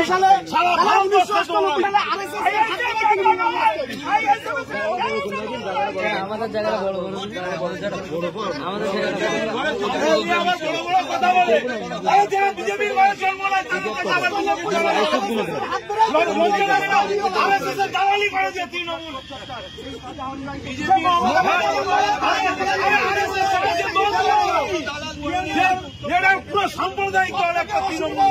সালে সারা ভারতবর্ষ সালে আমাদের জায়গাটা বড় বড় আমাদের কথা বলে যারা বিজেপির মানুষ জন্ম নেয় তাদের কথা দালালি করেছে তৃণমূল পুরো সাম্প্রদায়িক দল একটা তৃণমূল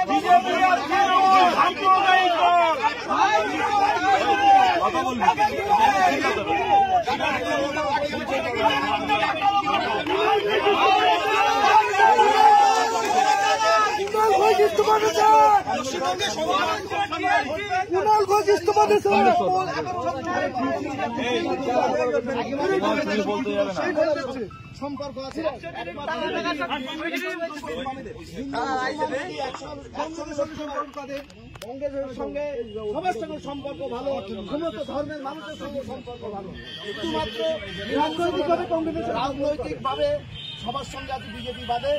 বিজেপি আর তৃণমূল সাম্প্রদায়িক দল কথা বলবি কুণাল ঘোষ ইস্তফা দিয়েছে সম্পর্ক আছে কংগ্রেসের সঙ্গে সবার সঙ্গে সম্পর্ক ভালো, সমস্ত ধর্মের মানুষের সঙ্গে সম্পর্ক ভালো, শুধুমাত্র রাজনৈতিকভাবে কংগ্রেস রাজনৈতিকভাবে সবার সঙ্গে আছে বিজেপি বাদে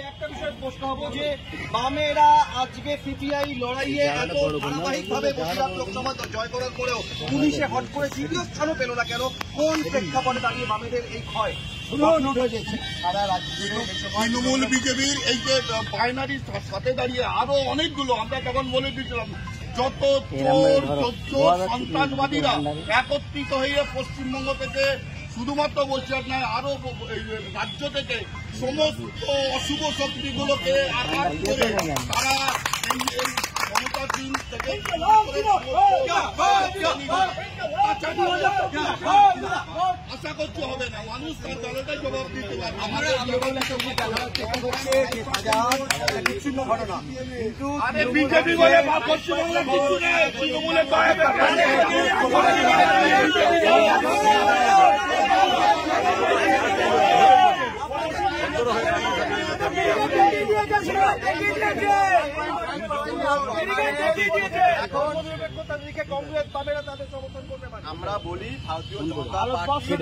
একটা বিষয় প্রশ্ন হবো যে বামেরা আজকে সিপিআই লড়াইয়ে এত ধারাবাহিকভাবে বসিরহাট লোকসভা জয় করার পরেও পুলিশে হট করে তৃতীয় স্থানও পেল না কেন? কোন প্রেক্ষাপটে দাঁড়িয়ে বামেদের এই ক্ষয়? তৃণমূল বিজেপির এই যে বাইনারির সাথে দাঁড়িয়ে আরো অনেকগুলো আমরা তখন বলে দিয়েছিলাম যত চোর সন্ত্রাসবাদীরা একত্রিত হয়ে পশ্চিমবঙ্গ থেকে শুধুমাত্র বলছিলাম না আরো রাজ্য থেকে সমস্ত অশুভ শক্তিগুলোকে আঘাত করে তারা ক্ষমতা দিন থেকে আশা করতে হবে না, মানুষ তার দলটাই জবাব দিতে পারে। বিজেপি বলে পশ্চিমবঙ্গে কিছু নেই, তৃণমূলের আমরা বলি ভারতীয় জনতা পার্টি